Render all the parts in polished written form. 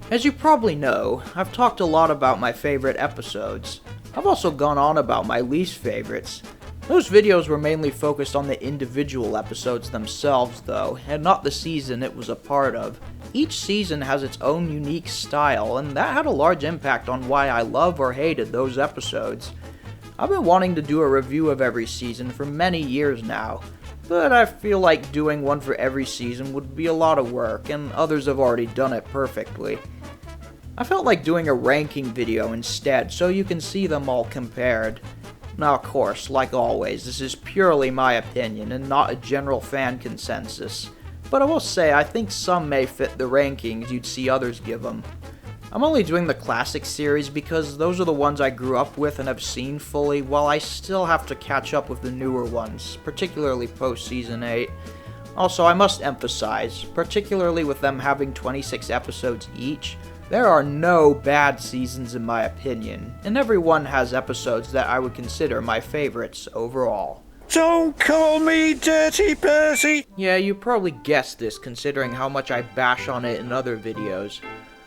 As you probably know, I've talked a lot about my favorite episodes. I've also gone on about my least favorites. Those videos were mainly focused on the individual episodes themselves though, and not the season it was a part of. Each season has its own unique style, and that had a large impact on why I love or hated those episodes. I've been wanting to do a review of every season for many years now, but I feel like doing one for every season would be a lot of work, and others have already done it perfectly. I felt like doing a ranking video instead, so you can see them all compared. Now of course, like always, this is purely my opinion and not a general fan consensus, but I will say I think some may fit the rankings you'd see others give them. I'm only doing the classic series because those are the ones I grew up with and have seen fully, while I still have to catch up with the newer ones, particularly post Season 8. Also, I must emphasize, particularly with them having 26 episodes each, there are no bad seasons in my opinion, and every one has episodes that I would consider my favorites overall. Don't call me Dirty Percy! Yeah, you probably guessed this considering how much I bash on it in other videos.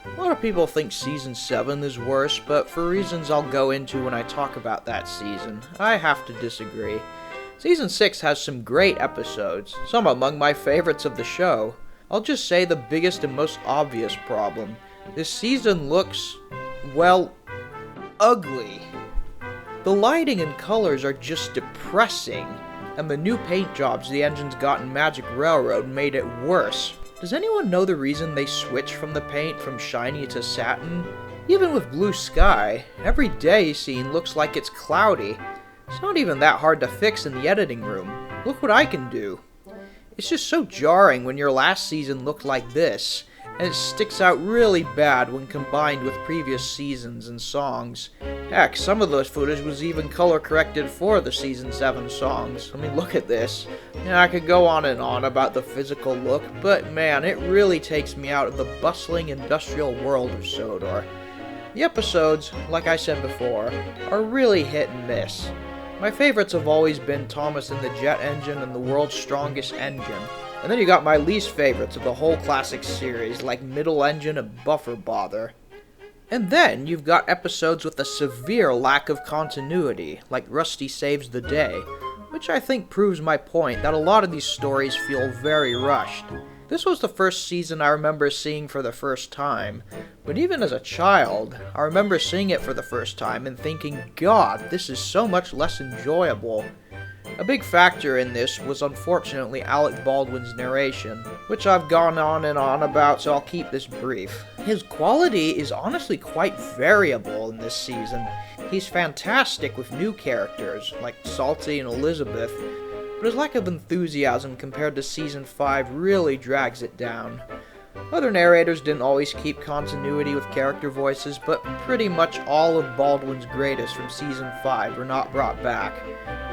A lot of people think Season 7 is worse, but for reasons I'll go into when I talk about that season, I have to disagree. Season 6 has some great episodes, some among my favorites of the show. I'll just say the biggest and most obvious problem. This season looks, well, ugly. The lighting and colors are just depressing, and the new paint jobs the engines got in Magic Railroad made it worse. Does anyone know the reason they switched from the paint from shiny to satin? Even with Blue Sky, every day scene looks like it's cloudy. It's not even that hard to fix in the editing room. Look what I can do. It's just so jarring when your last season looked like this, and it sticks out really bad when combined with previous seasons and songs. Heck, some of the footage was even color corrected for the Season 7 songs. I mean, look at this. Yeah, I could go on and on about the physical look, but man, it really takes me out of the bustling industrial world of Sodor. The episodes, like I said before, are really hit and miss. My favorites have always been Thomas and the Jet Engine and the World's Strongest Engine. And then you got my least favorites of the whole classic series, like Middle Engine and Buffer Bother. And then you've got episodes with a severe lack of continuity, like Rusty Saves the Day, which I think proves my point that a lot of these stories feel very rushed. This was the first season I remember seeing for the first time, but even as a child, I remember seeing it for the first time and thinking, God, this is so much less enjoyable. A big factor in this was unfortunately Alec Baldwin's narration, which I've gone on and on about, so I'll keep this brief. His quality is honestly quite variable in this season. He's fantastic with new characters, like Salty and Elizabeth, but his lack of enthusiasm compared to Season 5 really drags it down. Other narrators didn't always keep continuity with character voices, but pretty much all of Baldwin's greatest from Season 5 were not brought back.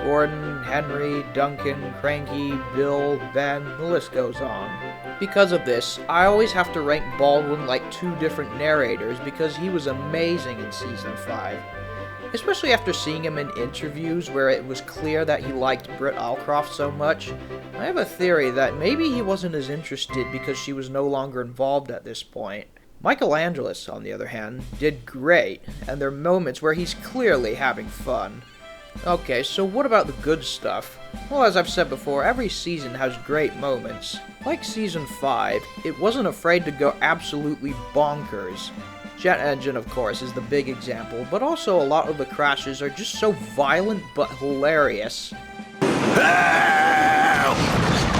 Gordon, Henry, Duncan, Cranky, Bill, Ben, the list goes on. Because of this, I always have to rank Baldwin like two different narrators because he was amazing in Season 5. Especially after seeing him in interviews where it was clear that he liked Britt Allcroft so much. I have a theory that maybe he wasn't as interested because she was no longer involved at this point. Michael Angelis, on the other hand, did great, and there are moments where he's clearly having fun. Okay, so what about the good stuff? Well, as I've said before, every season has great moments. Like Season 5, it wasn't afraid to go absolutely bonkers. Jet Engine, of course, is the big example, but also a lot of the crashes are just so violent but hilarious. Help!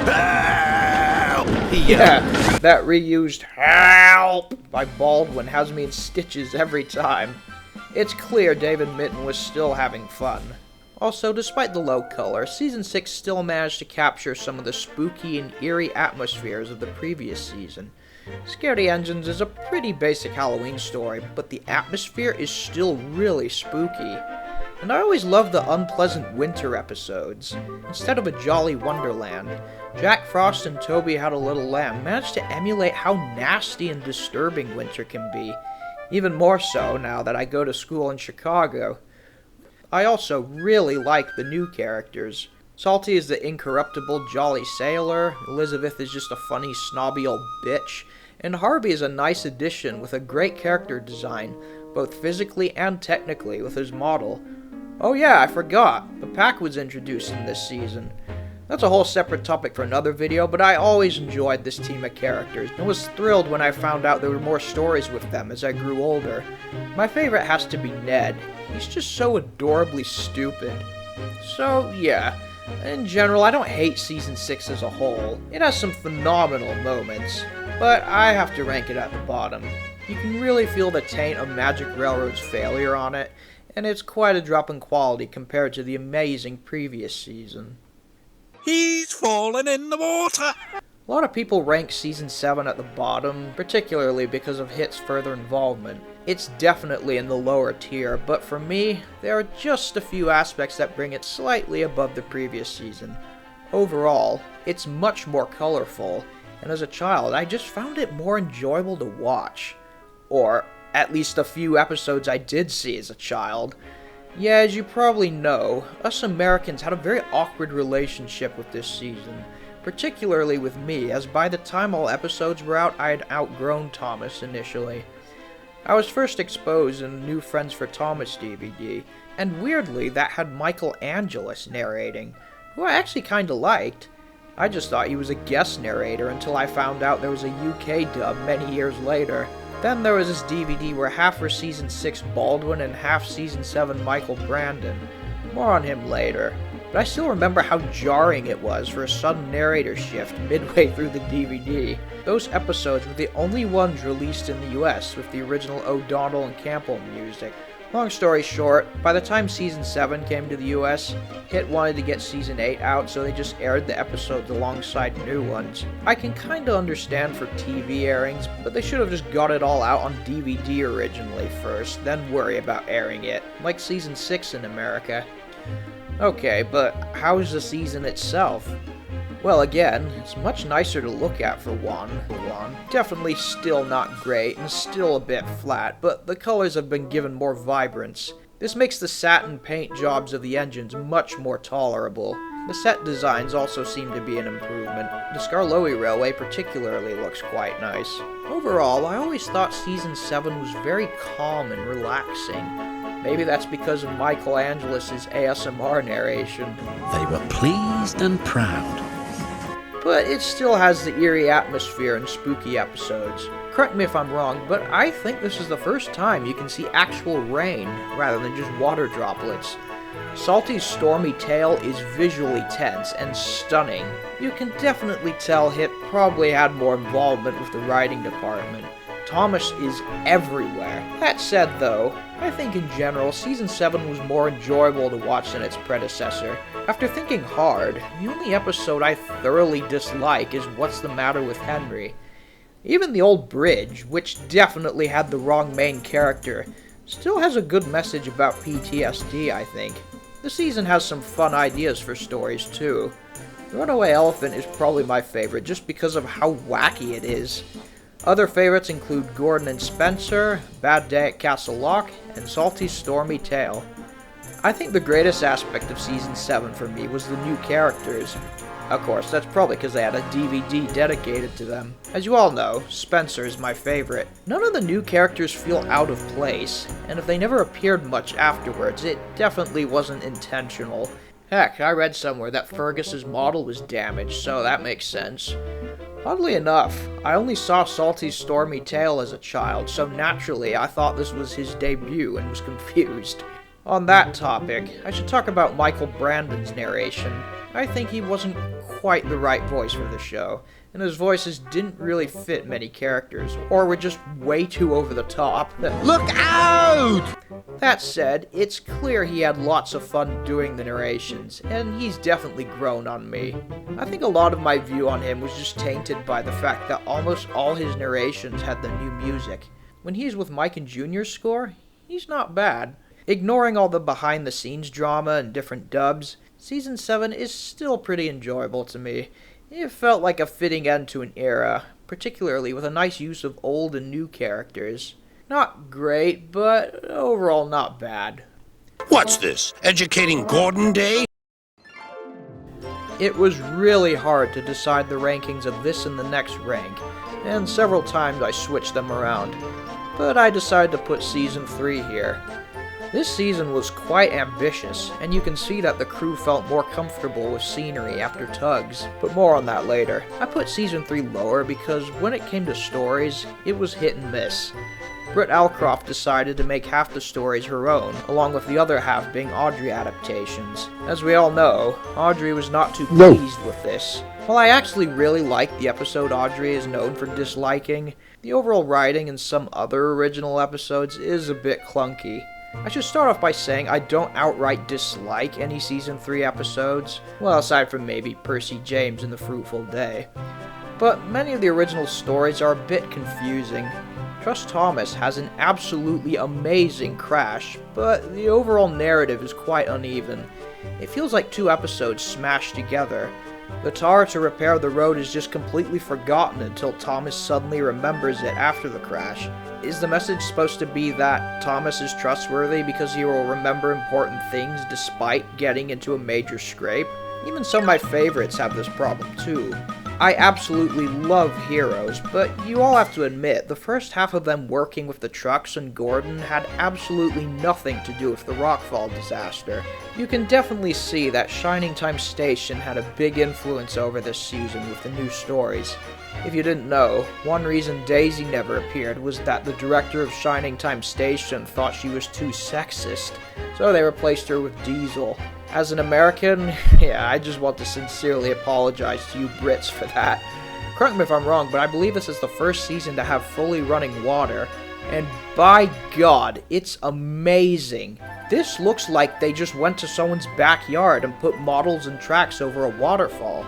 Help! Yeah, that reused "help" by Baldwin has me in stitches every time. It's clear David Mitton was still having fun. Also, despite the low color, Season 6 still managed to capture some of the spooky and eerie atmospheres of the previous season. Scaredy Engines is a pretty basic Halloween story, but the atmosphere is still really spooky. And I always loved the unpleasant winter episodes. Instead of a jolly wonderland, Jack Frost and Toby Had a Little Lamb managed to emulate how nasty and disturbing winter can be, even more so now that I go to school in Chicago. I also really like the new characters. Salty is the incorruptible jolly sailor, Elizabeth is just a funny snobby old bitch, and Harvey is a nice addition with a great character design, both physically and technically with his model. Oh yeah, I forgot, the pack was introduced in this season. That's a whole separate topic for another video, but I always enjoyed this team of characters, and was thrilled when I found out there were more stories with them as I grew older. My favorite has to be Ned. He's just so adorably stupid. So yeah, in general, I don't hate Season 6 as a whole. It has some phenomenal moments, but I have to rank it at the bottom. You can really feel the taint of Magic Railroad's failure on it, and it's quite a drop in quality compared to the amazing previous season. He's fallen in the water! A lot of people rank Season 7 at the bottom, particularly because of Hit's further involvement. It's definitely in the lower tier, but for me, there are just a few aspects that bring it slightly above the previous season. Overall, it's much more colorful, and as a child, I just found it more enjoyable to watch. Or, at least a few episodes I did see as a child. Yeah, as you probably know, us Americans had a very awkward relationship with this season, particularly with me, as by the time all episodes were out, I had outgrown Thomas initially. I was first exposed in New Friends for Thomas DVD, and weirdly, that had Michael Angelis narrating, who I actually kinda liked. I just thought he was a guest narrator until I found out there was a UK dub many years later. Then there was this DVD where half were Season 6 Baldwin and half Season 7 Michael Brandon. More on him later. But I still remember how jarring it was for a sudden narrator shift midway through the DVD. Those episodes were the only ones released in the US with the original O'Donnell and Campbell music. Long story short, by the time Season 7 came to the US, Hit wanted to get Season 8 out, so they just aired the episodes alongside new ones. I can kinda understand for TV airings, but they should have just got it all out on DVD originally first, then worry about airing it, like Season 6 in America. Okay, but how's the season itself? Well, again, it's much nicer to look at for one. Definitely still not great, and still a bit flat, but the colors have been given more vibrance. This makes the satin paint jobs of the engines much more tolerable. The set designs also seem to be an improvement. The Skarloey Railway particularly looks quite nice. Overall, I always thought Season 7 was very calm and relaxing. Maybe that's because of Michael Angelis' ASMR narration. They were pleased and proud. But it still has the eerie atmosphere and spooky episodes. Correct me if I'm wrong, but I think this is the first time you can see actual rain rather than just water droplets. Salty's stormy tale is visually tense and stunning. You can definitely tell Hit probably had more involvement with the writing department. Thomas is everywhere. That said though, I think in general Season 7 was more enjoyable to watch than its predecessor. After thinking hard, the only episode I thoroughly dislike is What's the Matter with Henry. Even the old bridge, which definitely had the wrong main character, still has a good message about PTSD, I think. The season has some fun ideas for stories too. The Runaway Elephant is probably my favorite just because of how wacky it is. Other favorites include Gordon and Spencer, Bad Day at Castle Lock, and Salty's Stormy Tale. I think the greatest aspect of Season 7 for me was the new characters. Of course, that's probably because they had a DVD dedicated to them. As you all know, Spencer is my favorite. None of the new characters feel out of place, and if they never appeared much afterwards, it definitely wasn't intentional. Heck, I read somewhere that Fergus's model was damaged, so that makes sense. Oddly enough, I only saw Salty's Stormy Tale as a child, so naturally I thought this was his debut and was confused. On that topic, I should talk about Michael Brandon's narration. I think he wasn't quite the right voice for the show, and his voices didn't really fit many characters, or were just way too over the top. Look out! That said, it's clear he had lots of fun doing the narrations, and he's definitely grown on me. I think a lot of my view on him was just tainted by the fact that almost all his narrations had the new music. When he's with Mike and Junior's score, he's not bad. Ignoring all the behind-the-scenes drama and different dubs, Season 7 is still pretty enjoyable to me. It felt like a fitting end to an era, particularly with a nice use of old and new characters. Not great, but overall not bad. What's this? Educating Gordon Day? It was really hard to decide the rankings of this and the next rank. and several times I switched them around, but I decided to put Season 3 here. This season was quite ambitious, and you can see that the crew felt more comfortable with scenery after tugs, but more on that later. I put Season 3 lower because when it came to stories, it was hit and miss. Britt Allcroft decided to make half the stories her own, along with the other half being Audrey adaptations. As we all know, Audrey was not too pleased with this. While I actually really liked the episode Audrey is known for disliking, the overall writing in some other original episodes is a bit clunky. I should start off by saying I don't outright dislike any Season 3 episodes, well, aside from maybe Percy James and The Fruitful Day. But many of the original stories are a bit confusing. Trust Thomas has an absolutely amazing crash, but the overall narrative is quite uneven. It feels like two episodes smashed together. The tar to repair the road is just completely forgotten until Thomas suddenly remembers it after the crash. Is the message supposed to be that Thomas is trustworthy because he will remember important things despite getting into a major scrape? Even some of my favorites have this problem too. I absolutely love Heroes, but you all have to admit, the first half of them working with the trucks and Gordon had absolutely nothing to do with the Rockfall disaster. You can definitely see that Shining Time Station had a big influence over this season with the new stories. If you didn't know, one reason Daisy never appeared was that the director of Shining Time Station thought she was too sexist, so they replaced her with Diesel. As an American, yeah, I just want to sincerely apologize to you Brits for that. Correct me if I'm wrong, but I believe this is the first season to have fully running water, and by God, it's amazing. This looks like they just went to someone's backyard and put models and tracks over a waterfall.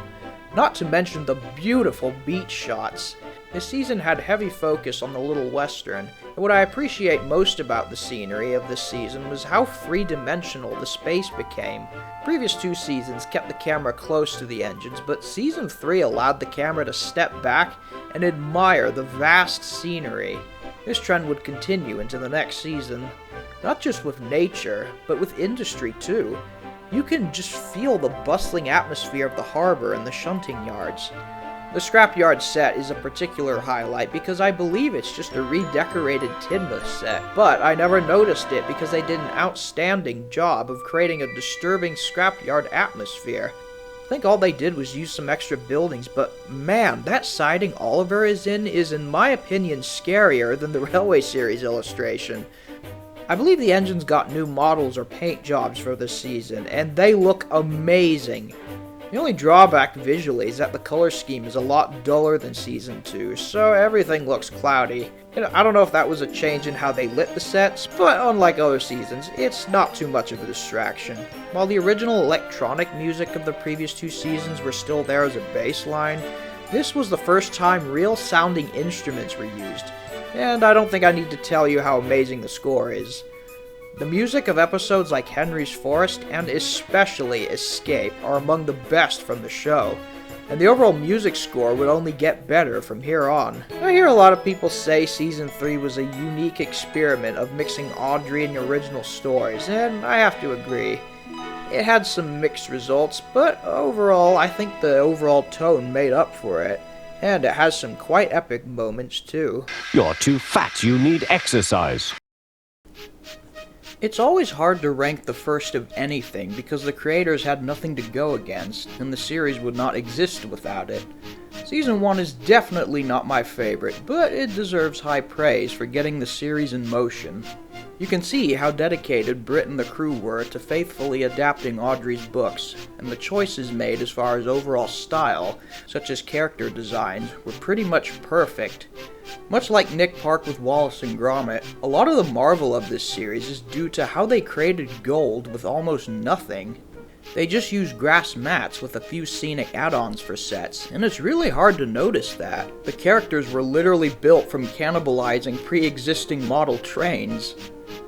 Not to mention the beautiful beach shots. This season had heavy focus on the Little Western, and what I appreciate most about the scenery of this season was how three-dimensional the space became. Previous two seasons kept the camera close to the engines, but Season 3 allowed the camera to step back and admire the vast scenery. This trend would continue into the next season, not just with nature, but with industry too. You can just feel the bustling atmosphere of the harbor and the shunting yards. The scrapyard set is a particular highlight because I believe it's just a redecorated Tinmouth set, but I never noticed it because they did an outstanding job of creating a disturbing scrapyard atmosphere. I think all they did was use some extra buildings, but man, that siding Oliver is in my opinion scarier than the Railway Series illustration. I believe the engines got new models or paint jobs for this season, and they look amazing. The only drawback visually is that the color scheme is a lot duller than Season 2, so everything looks cloudy. I don't know if that was a change in how they lit the sets, but unlike other seasons, it's not too much of a distraction. While the original electronic music of the previous two seasons were still there as a baseline, this was the first time real sounding instruments were used, and I don't think I need to tell you how amazing the score is. The music of episodes like Henry's Forest and especially Escape are among the best from the show, and the overall music score would only get better from here on. I hear a lot of people say Season 3 was a unique experiment of mixing Audrey and original stories, and I have to agree. It had some mixed results, but overall I think the overall tone made up for it, and it has some quite epic moments too. You're too fat, you need exercise. It's always hard to rank the first of anything because the creators had nothing to go against, and the series would not exist without it. Season 1 is definitely not my favorite, but it deserves high praise for getting the series in motion. You can see how dedicated Britt and the crew were to faithfully adapting Audrey's books, and the choices made as far as overall style, such as character designs, were pretty much perfect. Much like Nick Park with Wallace and Gromit, a lot of the marvel of this series is due to how they created gold with almost nothing. They just used grass mats with a few scenic add-ons for sets, and it's really hard to notice that. The characters were literally built from cannibalizing pre-existing model trains.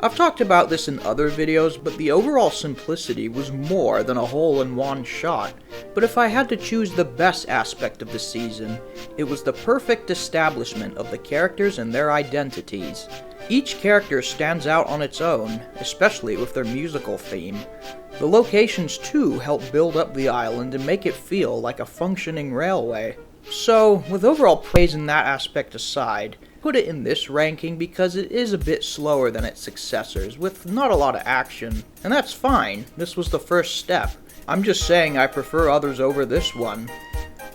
I've talked about this in other videos, but the overall simplicity was more than a hole-in-one shot. But if I had to choose the best aspect of the season, it was the perfect establishment of the characters and their identities. Each character stands out on its own, especially with their musical theme. The locations too help build up the island and make it feel like a functioning railway. So, with overall praise in that aspect aside, put it in this ranking because it is a bit slower than its successors, with not a lot of action. And that's fine, this was the first step. I'm just saying I prefer others over this one.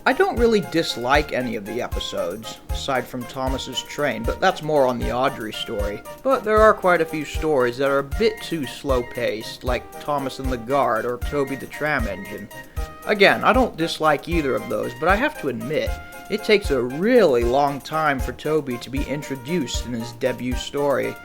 I don't really dislike any of the episodes, aside from Thomas's train, but that's more on the Audrey story. But there are quite a few stories that are a bit too slow-paced, like Thomas and the Guard or Toby the Tram Engine. Again, I don't dislike either of those, but I have to admit, it takes a really long time for Toby to be introduced in his debut story.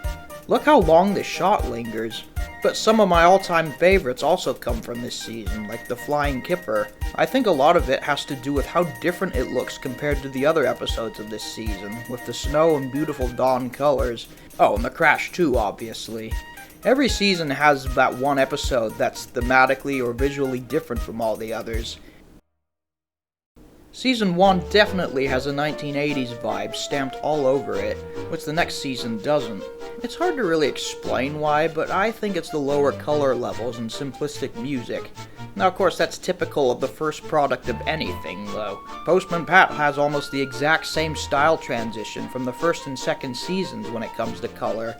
Look how long this shot lingers. But some of my all-time favorites also come from this season, like the Flying Kipper. I think a lot of it has to do with how different it looks compared to the other episodes of this season, with the snow and beautiful dawn colors. Oh, and the crash too, obviously. Every season has that one episode that's thematically or visually different from all the others. Season 1 definitely has a 1980s vibe stamped all over it, which the next season doesn't. It's hard to really explain why, but I think it's the lower color levels and simplistic music. Now, of course, that's typical of the first product of anything, though. Postman Pat has almost the exact same style transition from the first and second seasons when it comes to color.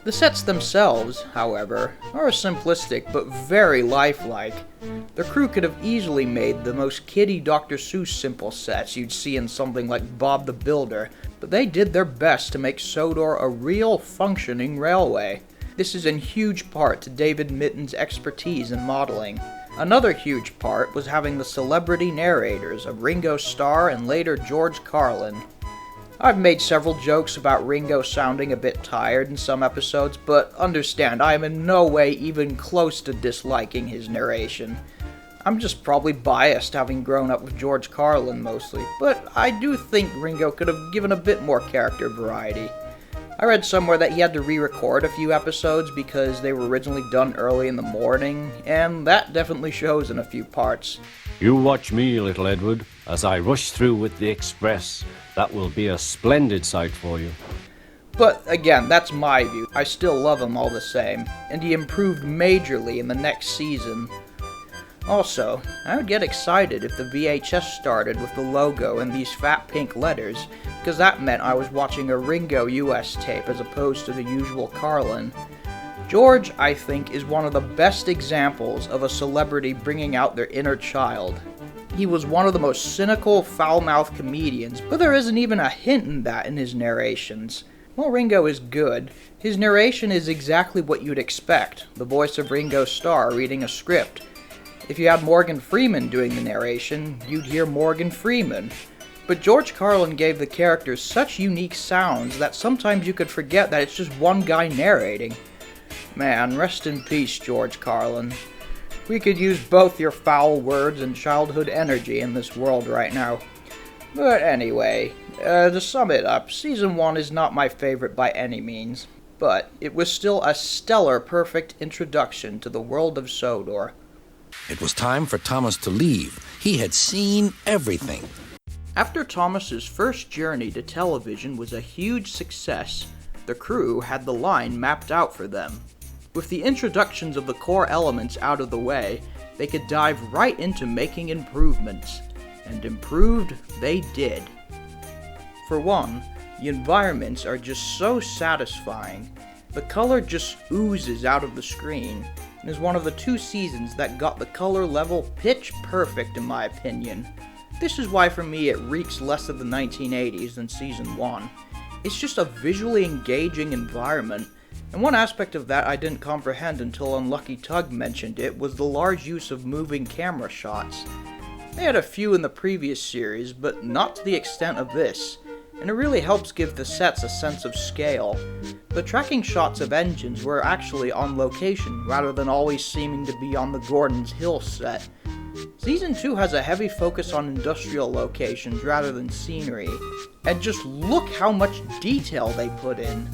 The sets themselves, however, are simplistic but very lifelike. The crew could have easily made the most kiddie Dr. Seuss simple sets you'd see in something like Bob the Builder, but they did their best to make Sodor a real functioning railway. This is in huge part to David Mitten's expertise in modeling. Another huge part was having the celebrity narrators of Ringo Starr and later George Carlin. I've made several jokes about Ringo sounding a bit tired in some episodes, but understand I am in no way even close to disliking his narration. I'm just probably biased having grown up with George Carlin mostly, but I do think Ringo could have given a bit more character variety. I read somewhere that he had to re-record a few episodes because they were originally done early in the morning, and that definitely shows in a few parts. You watch me, little Edward, as I rush through with the express. That will be a splendid sight for you. But again, that's my view. I still love him all the same, and he improved majorly in the next season. Also, I would get excited if the VHS started with the logo and these fat pink letters, because that meant I was watching a Ringo US tape as opposed to the usual Carlin. George, I think, is one of the best examples of a celebrity bringing out their inner child. He was one of the most cynical, foul-mouthed comedians, but there isn't even a hint in that in his narrations. While Ringo is good, his narration is exactly what you'd expect, the voice of Ringo Starr reading a script. If you had Morgan Freeman doing the narration, you'd hear Morgan Freeman. But George Carlin gave the characters such unique sounds that sometimes you could forget that it's just one guy narrating. Man, rest in peace, George Carlin. We could use both your foul words and childhood energy in this world right now. But anyway, to sum it up, Season 1 is not my favorite by any means, but it was still a stellar, perfect introduction to the world of Sodor. It was time for Thomas to leave. He had seen everything. After Thomas's first journey to television was a huge success, the crew had the line mapped out for them. With the introductions of the core elements out of the way, they could dive right into making improvements. And improved they did. For one, the environments are just so satisfying. The color just oozes out of the screen, and is one of the 2 seasons that got the color level pitch perfect in my opinion. This is why for me it reeks less of the 1980s than Season 1. It's just a visually engaging environment, and one aspect of that I didn't comprehend until Unlucky Tug mentioned it was the large use of moving camera shots. They had a few in the previous series, but not to the extent of this, and it really helps give the sets a sense of scale. The tracking shots of engines were actually on location, rather than always seeming to be on the Gordon's Hill set. Season 2 has a heavy focus on industrial locations rather than scenery, and just look how much detail they put in.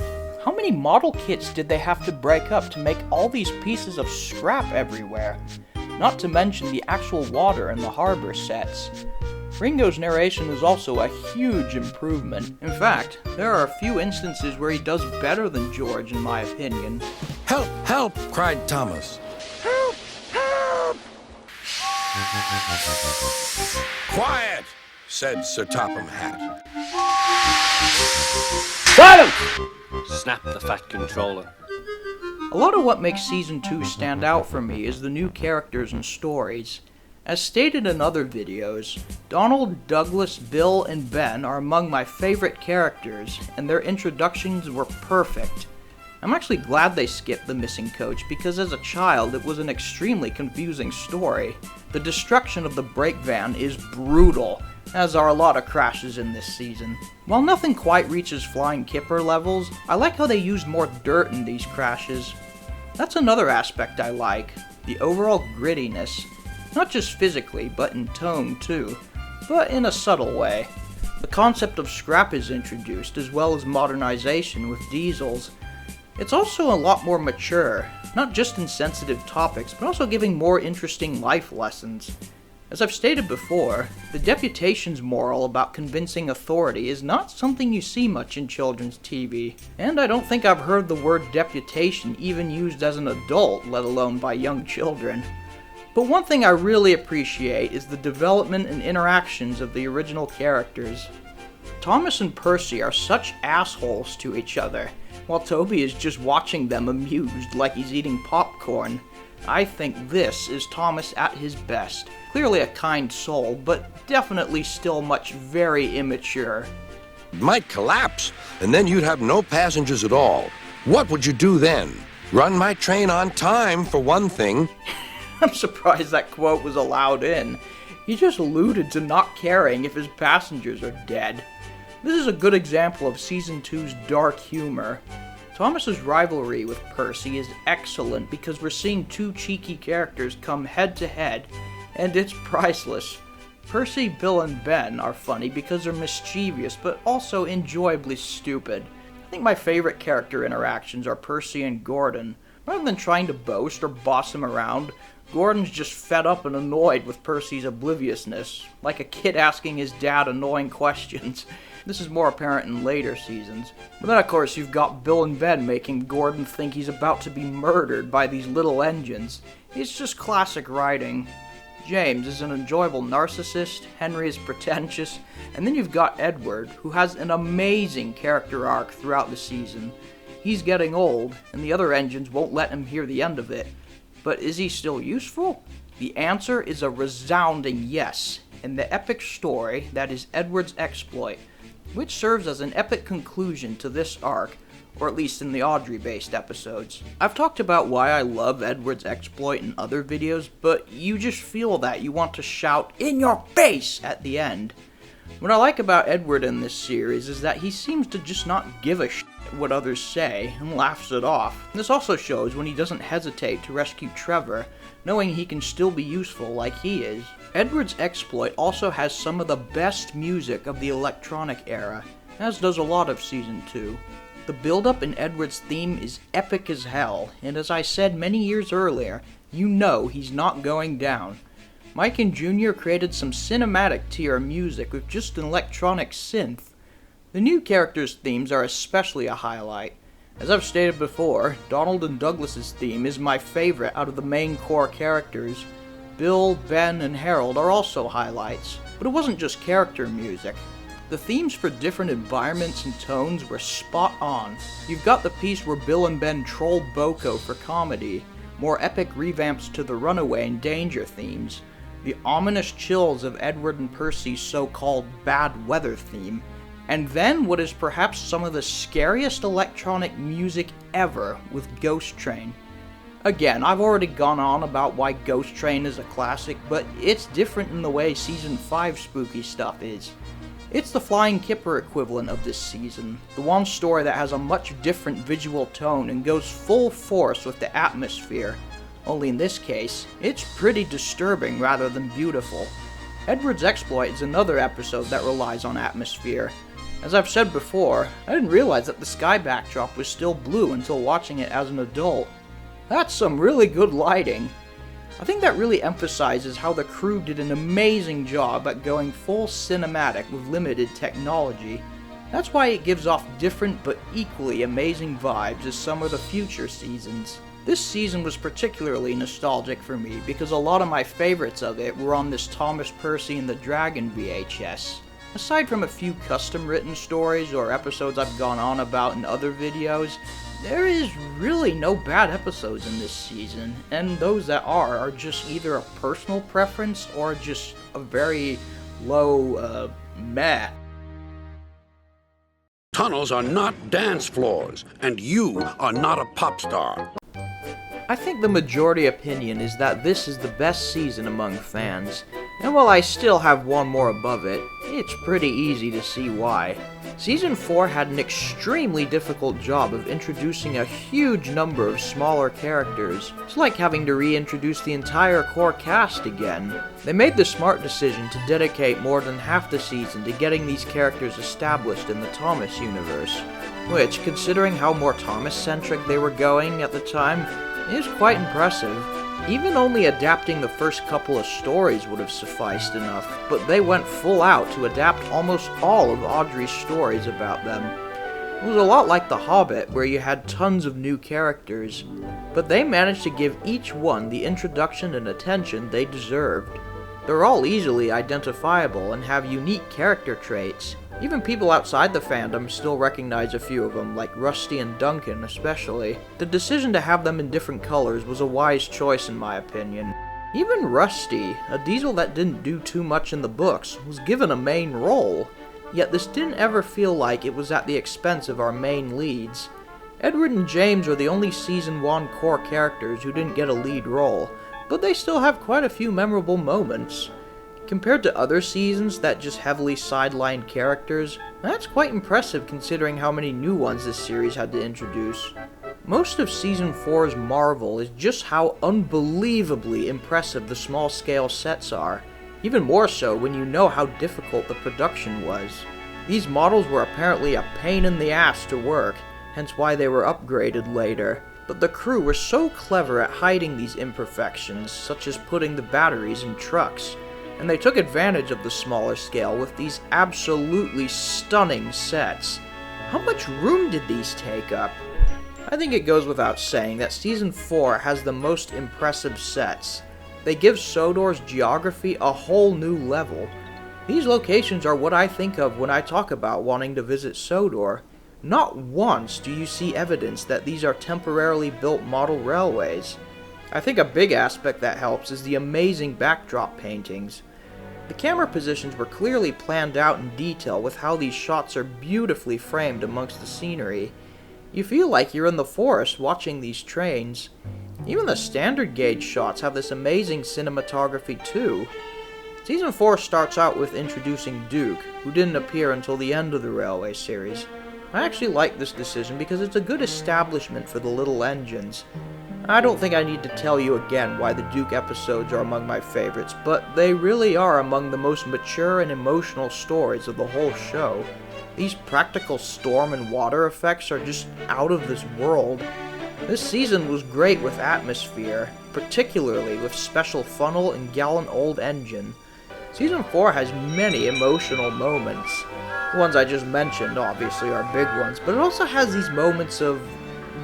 How many model kits did they have to break up to make all these pieces of scrap everywhere? Not to mention the actual water and the harbor sets. Ringo's narration is also a huge improvement. In fact, there are a few instances where he does better than George in my opinion. Help! Help! Cried Thomas. Help! Help! Quiet! said Sir Topham Hatt. Silence! Snapped the fat controller. A lot of what makes Season 2 stand out for me is the new characters and stories. As stated in other videos, Donald, Douglas, Bill, and Ben are among my favorite characters, and their introductions were perfect. I'm actually glad they skipped the missing coach because as a child it was an extremely confusing story. The destruction of the brake van is brutal, as are a lot of crashes in this season. While nothing quite reaches Flying Kipper levels, I like how they used more dirt in these crashes. That's another aspect I like, the overall grittiness, not just physically but in tone too, but in a subtle way. The concept of scrap is introduced as well as modernization with diesels. It's also a lot more mature, not just in sensitive topics, but also giving more interesting life lessons. As I've stated before, the deputation's moral about convincing authority is not something you see much in children's TV, and I don't think I've heard the word deputation even used as an adult, let alone by young children. But one thing I really appreciate is the development and interactions of the original characters. Thomas and Percy are such assholes to each other, while Toby is just watching them amused like he's eating popcorn. I think this is Thomas at his best. Clearly a kind soul, but definitely still very immature. It might collapse, and then you'd have no passengers at all. What would you do then? Run my train on time, for one thing. I'm surprised that quote was allowed in. He just alluded to not caring if his passengers are dead. This is a good example of Season 2's dark humor. Thomas's rivalry with Percy is excellent because we're seeing two cheeky characters come head to head, and it's priceless. Percy, Bill, and Ben are funny because they're mischievous but also enjoyably stupid. I think my favorite character interactions are Percy and Gordon. Rather than trying to boast or boss him around, Gordon's just fed up and annoyed with Percy's obliviousness, like a kid asking his dad annoying questions. This is more apparent in later seasons. But then of course you've got Bill and Ben making Gordon think he's about to be murdered by these little engines. It's just classic writing. James is an enjoyable narcissist, Henry is pretentious, and then you've got Edward, who has an amazing character arc throughout the season. He's getting old, and the other engines won't let him hear the end of it. But is he still useful? The answer is a resounding yes, in the epic story that is Edward's Exploit, which serves as an epic conclusion to this arc, or at least in the Audrey-based episodes. I've talked about why I love Edward's Exploit in other videos, but you just feel that you want to shout, "In your face!" at the end. What I like about Edward in this series is that he seems to just not give a shit what others say and laughs it off. This also shows when he doesn't hesitate to rescue Trevor, knowing he can still be useful like he is. Edward's Exploit also has some of the best music of the electronic era, as does a lot of Season 2. The build-up in Edward's theme is epic as hell, and as I said many years earlier, you know he's not going down. Mike and Jr. created some cinematic tier music with just an electronic synth. The new characters' themes are especially a highlight. As I've stated before, Donald and Douglas's theme is my favorite out of the main core characters. Bill, Ben, and Harold are also highlights, but it wasn't just character music. The themes for different environments and tones were spot on. You've got the piece where Bill and Ben troll Boko for comedy, more epic revamps to the Runaway and Danger themes, the ominous chills of Edward and Percy's so-called bad weather theme, and then what is perhaps some of the scariest electronic music ever with Ghost Train. Again, I've already gone on about why Ghost Train is a classic, but it's different in the way Season 5 spooky stuff is. It's the Flying Kipper equivalent of this season, the one story that has a much different visual tone and goes full force with the atmosphere. Only in this case, it's pretty disturbing rather than beautiful. Edward's Exploit is another episode that relies on atmosphere. As I've said before, I didn't realize that the sky backdrop was still blue until watching it as an adult. That's some really good lighting. I think that really emphasizes how the crew did an amazing job at going full cinematic with limited technology. That's why it gives off different but equally amazing vibes as some of the future seasons. This season was particularly nostalgic for me because a lot of my favorites of it were on this Thomas Percy and the Dragon VHS. Aside from a few custom written stories or episodes I've gone on about in other videos, there is really no bad episodes in this season, and those that are just either a personal preference or just a very low, meh. Tunnels are not dance floors, and you are not a pop star. I think the majority opinion is that this is the best season among fans, and while I still have one more above it, it's pretty easy to see why. Season 4 had an extremely difficult job of introducing a huge number of smaller characters. It's like having to reintroduce the entire core cast again. They made the smart decision to dedicate more than half the season to getting these characters established in the Thomas universe, which, considering how more Thomas-centric they were going at the time, is quite impressive. Even only adapting the first couple of stories would have sufficed enough, but they went full out to adapt almost all of Audrey's stories about them. It was a lot like The Hobbit, where you had tons of new characters, but they managed to give each one the introduction and attention they deserved. They're all easily identifiable and have unique character traits. Even people outside the fandom still recognize a few of them, like Rusty and Duncan especially. The decision to have them in different colors was a wise choice in my opinion. Even Rusty, a Diesel that didn't do too much in the books, was given a main role. Yet this didn't ever feel like it was at the expense of our main leads. Edward and James are the only Season 1 core characters who didn't get a lead role, but they still have quite a few memorable moments. Compared to other seasons that just heavily sidelined characters, that's quite impressive considering how many new ones this series had to introduce. Most of Season 4's marvel is just how unbelievably impressive the small-scale sets are, even more so when you know how difficult the production was. These models were apparently a pain in the ass to work, hence why they were upgraded later. But the crew were so clever at hiding these imperfections, such as putting the batteries in trucks, and they took advantage of the smaller scale with these absolutely stunning sets. How much room did these take up? I think it goes without saying that Season 4 has the most impressive sets. They give Sodor's geography a whole new level. These locations are what I think of when I talk about wanting to visit Sodor. Not once do you see evidence that these are temporarily built model railways. I think a big aspect that helps is the amazing backdrop paintings. The camera positions were clearly planned out in detail with how these shots are beautifully framed amongst the scenery. You feel like you're in the forest watching these trains. Even the standard gauge shots have this amazing cinematography too. Season 4 starts out with introducing Duke, who didn't appear until the end of the Railway series. I actually like this decision because it's a good establishment for the little engines. I don't think I need to tell you again why the Duke episodes are among my favorites, but they really are among the most mature and emotional stories of the whole show. These practical storm and water effects are just out of this world. This season was great with atmosphere, particularly with Special Funnel and Gallant Old Engine. Season 4 has many emotional moments. The ones I just mentioned, obviously, are big ones, but it also has these moments of,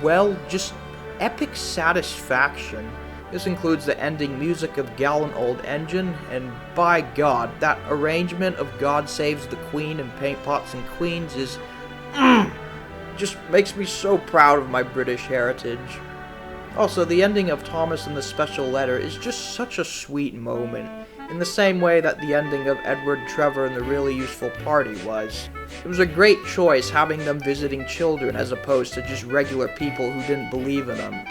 well, just epic satisfaction. This includes the ending music of Gallant Old Engine, and by God, that arrangement of God Saves the Queen and Paint Pots and Queens is, just makes me so proud of my British heritage. Also, the ending of Thomas and the Special Letter is just such a sweet moment, in the same way that the ending of Edward, Trevor, and the Really Useful Party was. It was a great choice having them visiting children as opposed to just regular people who didn't believe in them.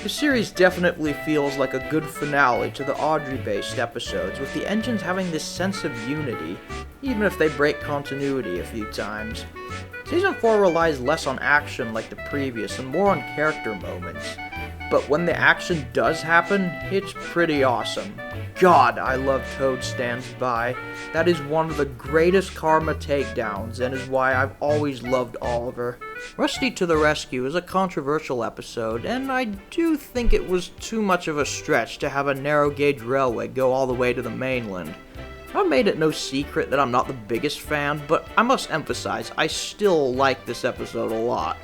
The series definitely feels like a good finale to the Audrey-based episodes, with the engines having this sense of unity, even if they break continuity a few times. Season 4 relies less on action like the previous and more on character moments, but when the action does happen, it's pretty awesome. God, I love Toad Stands By. That is one of the greatest Karma takedowns, and is why I've always loved Oliver. Rusty to the Rescue is a controversial episode, and I do think it was too much of a stretch to have a narrow gauge railway go all the way to the mainland. I've made it no secret that I'm not the biggest fan, but I must emphasize I still like this episode a lot.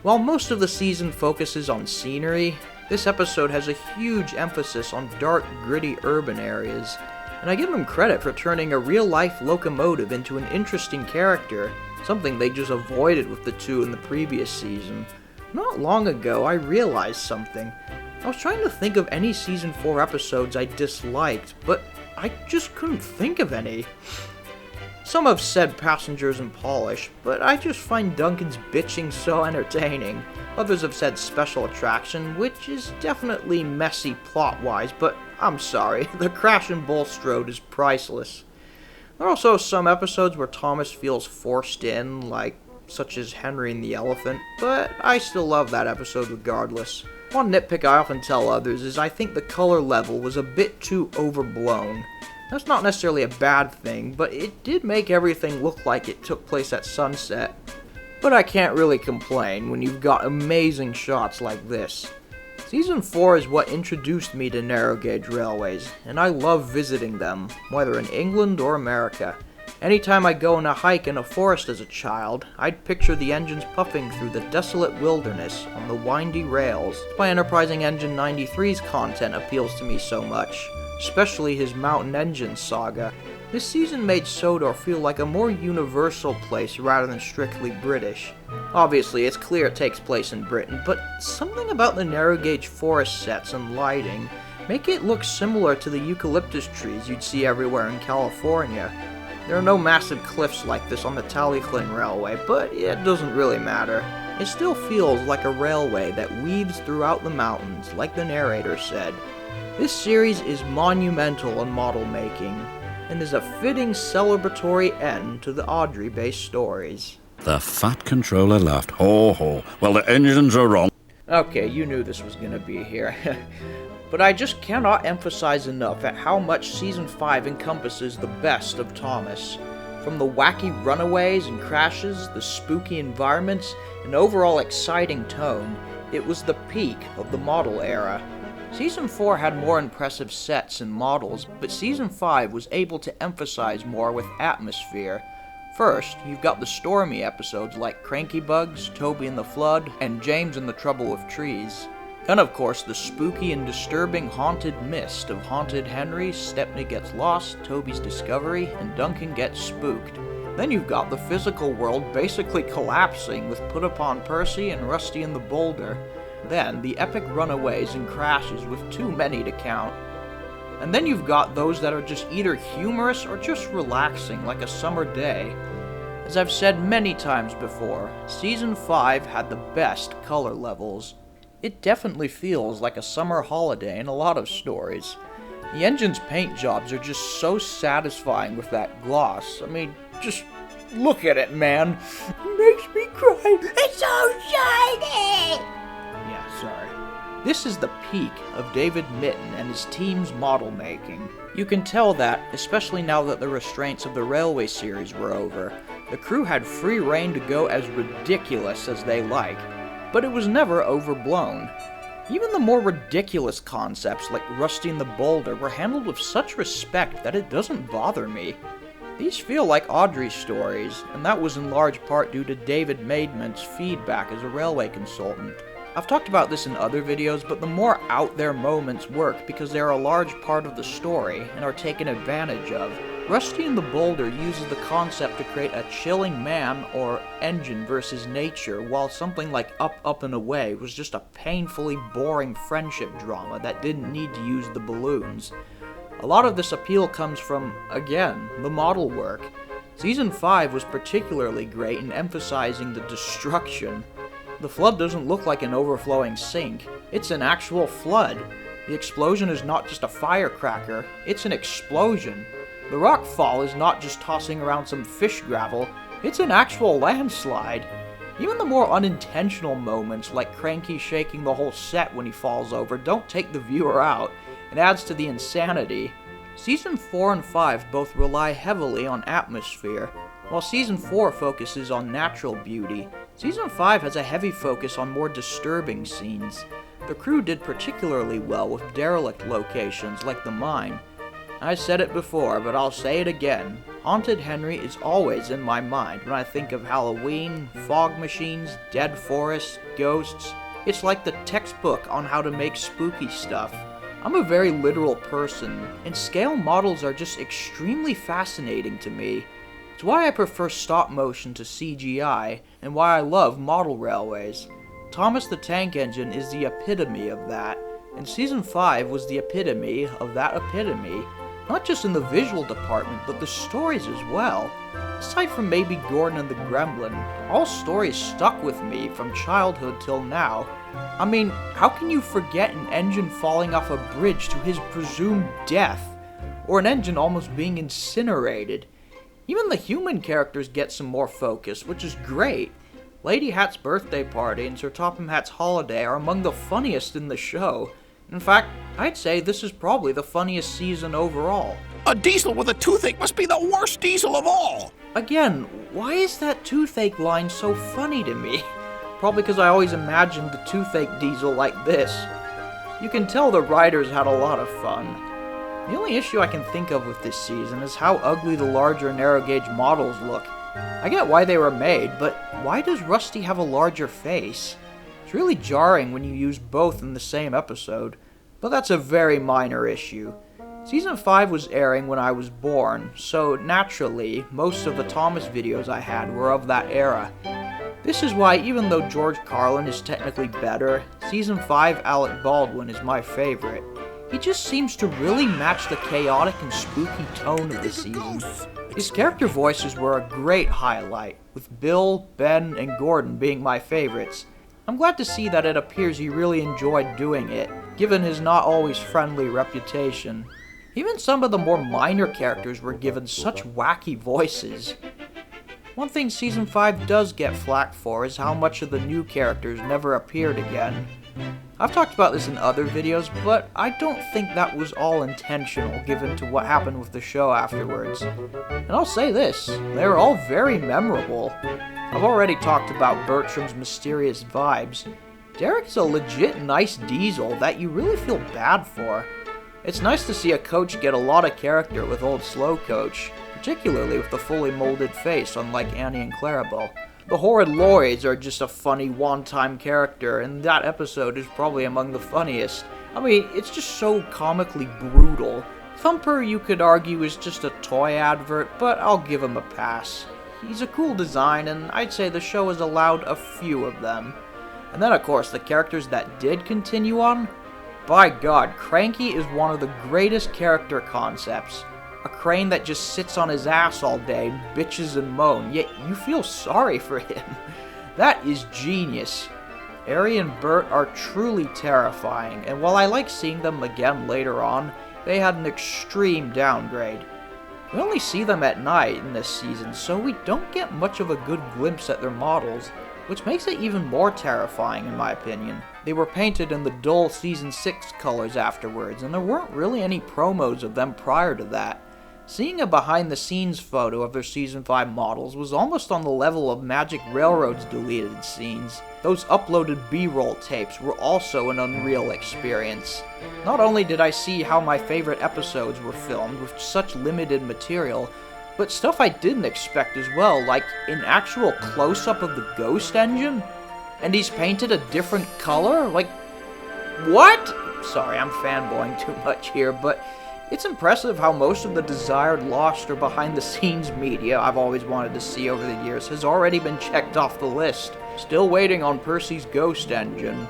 While most of the season focuses on scenery, This episode has a huge emphasis on dark, gritty urban areas, and I give them credit for turning a real-life locomotive into an interesting character, something they just avoided with the two in the previous season. Not long ago, I realized something. I was trying to think of any Season 4 episodes I disliked, but I just couldn't think of any. Some have said Passengers and Polish, but I just find Duncan's bitching so entertaining. Others have said Special Attraction, which is definitely messy plot-wise, but I'm sorry, the crash in Bulstrode is priceless. There are also some episodes where Thomas feels forced in, such as Henry and the Elephant, but I still love that episode regardless. One nitpick I often tell others is I think the color level was a bit too overblown. That's not necessarily a bad thing, but it did make everything look like it took place at sunset. But I can't really complain when you've got amazing shots like this. Season 4 is what introduced me to narrow gauge railways, and I love visiting them, whether in England or America. Anytime I go on a hike in a forest as a child, I'd picture the engines puffing through the desolate wilderness on the windy rails. That's why Enterprising Engine 93's content appeals to me so much, especially his Mountain Engine saga. This season made Sodor feel like a more universal place rather than strictly British. Obviously, it's clear it takes place in Britain, but something about the narrow gauge forest sets and lighting make it look similar to the eucalyptus trees you'd see everywhere in California. There are no massive cliffs like this on the Talyllyn Railway, but it doesn't really matter. It still feels like a railway that weaves throughout the mountains, like the narrator said. This series is monumental in model making, and is a fitting celebratory end to the Audrey-based stories. The Fat Controller laughed. Ho ho. Well, the engines are wrong. Okay, you knew this was gonna be here. But I just cannot emphasize enough at how much Season 5 encompasses the best of Thomas. From the wacky runaways and crashes, the spooky environments, and overall exciting tone, it was the peak of the model era. Season 4 had more impressive sets and models, but Season 5 was able to emphasize more with atmosphere. First, you've got the stormy episodes like Cranky Bugs, Toby and the Flood, and James and the Trouble with Trees. Then, of course, the spooky and disturbing haunted mist of Haunted Henry, Stepney Gets Lost, Toby's Discovery, and Duncan Gets Spooked. Then you've got the physical world basically collapsing with Put Upon Percy and Rusty and the Boulder. Then, the epic runaways and crashes with too many to count. And then you've got those that are just either humorous or just relaxing, like a summer day. As I've said many times before, Season 5 had the best color levels. It definitely feels like a summer holiday in a lot of stories. The engine's paint jobs are just so satisfying with that gloss. I mean, just look at it, man. It makes me cry. It's so shiny! Yeah, sorry. This is the peak of David Mitton and his team's model making. You can tell that, especially now that the restraints of the Railway series were over. The crew had free rein to go as ridiculous as they like, but it was never overblown. Even the more ridiculous concepts like Rusty and the Boulder were handled with such respect that it doesn't bother me. These feel like Audrey stories, and that was in large part due to David Maidment's feedback as a railway consultant. I've talked about this in other videos, but the more out there moments work because they are a large part of the story and are taken advantage of. Rusty and the Boulder uses the concept to create a chilling man or engine versus nature, while something like Up, Up and Away was just a painfully boring friendship drama that didn't need to use the balloons. A lot of this appeal comes from, again, the model work. Season 5 was particularly great in emphasizing the destruction. The flood doesn't look like an overflowing sink, it's an actual flood. The explosion is not just a firecracker, it's an explosion. The rock fall is not just tossing around some fish gravel, it's an actual landslide. Even the more unintentional moments, like Cranky shaking the whole set when he falls over, don't take the viewer out. It adds to the insanity. Season 4 and 5 both rely heavily on atmosphere, while Season 4 focuses on natural beauty. Season 5 has a heavy focus on more disturbing scenes. The crew did particularly well with derelict locations like the mine. I said it before, but I'll say it again. Haunted Henry is always in my mind when I think of Halloween, fog machines, dead forests, ghosts, It's like the textbook on how to make spooky stuff. I'm a very literal person, and scale models are just extremely fascinating to me. It's why I prefer stop motion to CGI, and why I love model railways. Thomas the Tank Engine is the epitome of that, and Season 5 was the epitome of that epitome. Not just in the visual department, but the stories as well. Aside from maybe Gordon and the Gremlin, all stories stuck with me from childhood till now. I mean, how can you forget an engine falling off a bridge to his presumed death? Or an engine almost being incinerated? Even the human characters get some more focus, which is great. Lady Hat's birthday party and Sir Topham Hatt's holiday are among the funniest in the show. In fact, I'd say this is probably the funniest season overall. A diesel with a toothache must be the worst diesel of all! Again, why is that toothache line so funny to me? Probably because I always imagined the toothache diesel like this. You can tell the writers had a lot of fun. The only issue I can think of with this season is how ugly the larger narrow gauge models look. I get why they were made, but why does Rusty have a larger face? It's really jarring when you use both in the same episode, but that's a very minor issue. Season 5 was airing when I was born, so naturally, most of the Thomas videos I had were of that era. This is why, even though George Carlin is technically better, Season 5 Alec Baldwin is my favorite. He just seems to really match the chaotic and spooky tone of the season. His character voices were a great highlight, with Bill, Ben, and Gordon being my favorites. I'm glad to see that it appears he really enjoyed doing it, given his not always friendly reputation. Even some of the more minor characters were given such wacky voices. One thing Season 5 does get flack for is how much of the new characters never appeared again. I've talked about this in other videos, but I don't think that was all intentional given to what happened with the show afterwards. And I'll say this, they were all very memorable. I've already talked about Bertram's mysterious vibes. Derek's a legit nice diesel that you really feel bad for. It's nice to see a coach get a lot of character with old Slow Coach, particularly with the fully molded face unlike Annie and Clarabelle. The horrid Lloyds are just a funny one-time character, and that episode is probably among the funniest. I mean, it's just so comically brutal. Thumper, you could argue, is just a toy advert, but I'll give him a pass. He's a cool design, and I'd say the show has allowed a few of them. And then, of course, the characters that did continue on. By God, Cranky is one of the greatest character concepts. A crane that just sits on his ass all day and bitches and moans, yet you feel sorry for him. That is genius. Ari and Bert are truly terrifying, and while I like seeing them again later on, they had an extreme downgrade. We only see them at night in this season, so we don't get much of a good glimpse at their models, which makes it even more terrifying in my opinion. They were painted in the dull Season 6 colors afterwards, and there weren't really any promos of them prior to that. Seeing a behind-the-scenes photo of their Season 5 models was almost on the level of Magic Railroad's deleted scenes. Those uploaded B-roll tapes were also an unreal experience. Not only did I see how my favorite episodes were filmed with such limited material, but stuff I didn't expect as well, like an actual close-up of the Ghost engine? And he's painted a different color? Like, what? Sorry, I'm fanboying too much here, but it's impressive how most of the desired lost or behind-the-scenes media I've always wanted to see over the years has already been checked off the list. Still waiting on Percy's Ghost engine.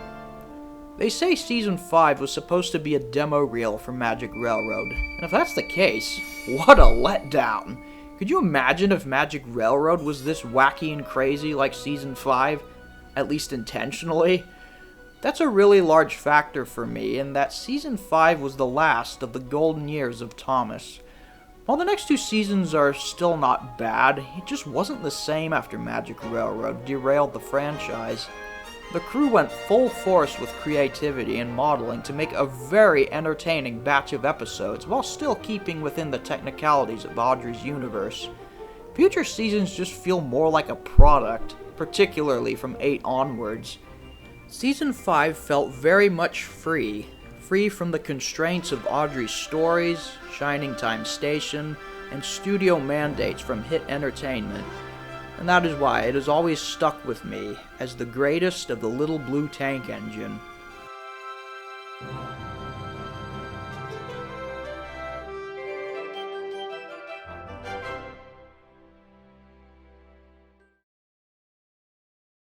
They say Season 5 was supposed to be a demo reel for Magic Railroad, and if that's the case, what a letdown. Could you imagine if Magic Railroad was this wacky and crazy like Season 5? At least intentionally? That's a really large factor for me, in that Season 5 was the last of the golden years of Thomas. While the next two seasons are still not bad, it just wasn't the same after Magic Railroad derailed the franchise. The crew went full force with creativity and modeling to make a very entertaining batch of episodes while still keeping within the technicalities of Audrey's universe. Future seasons just feel more like a product, particularly from 8 onwards. Season 5 felt very much free from the constraints of Audrey's stories, Shining Time Station, and studio mandates from Hit Entertainment. and that is why it has always stuck with me as the greatest of the Little Blue Tank Engine.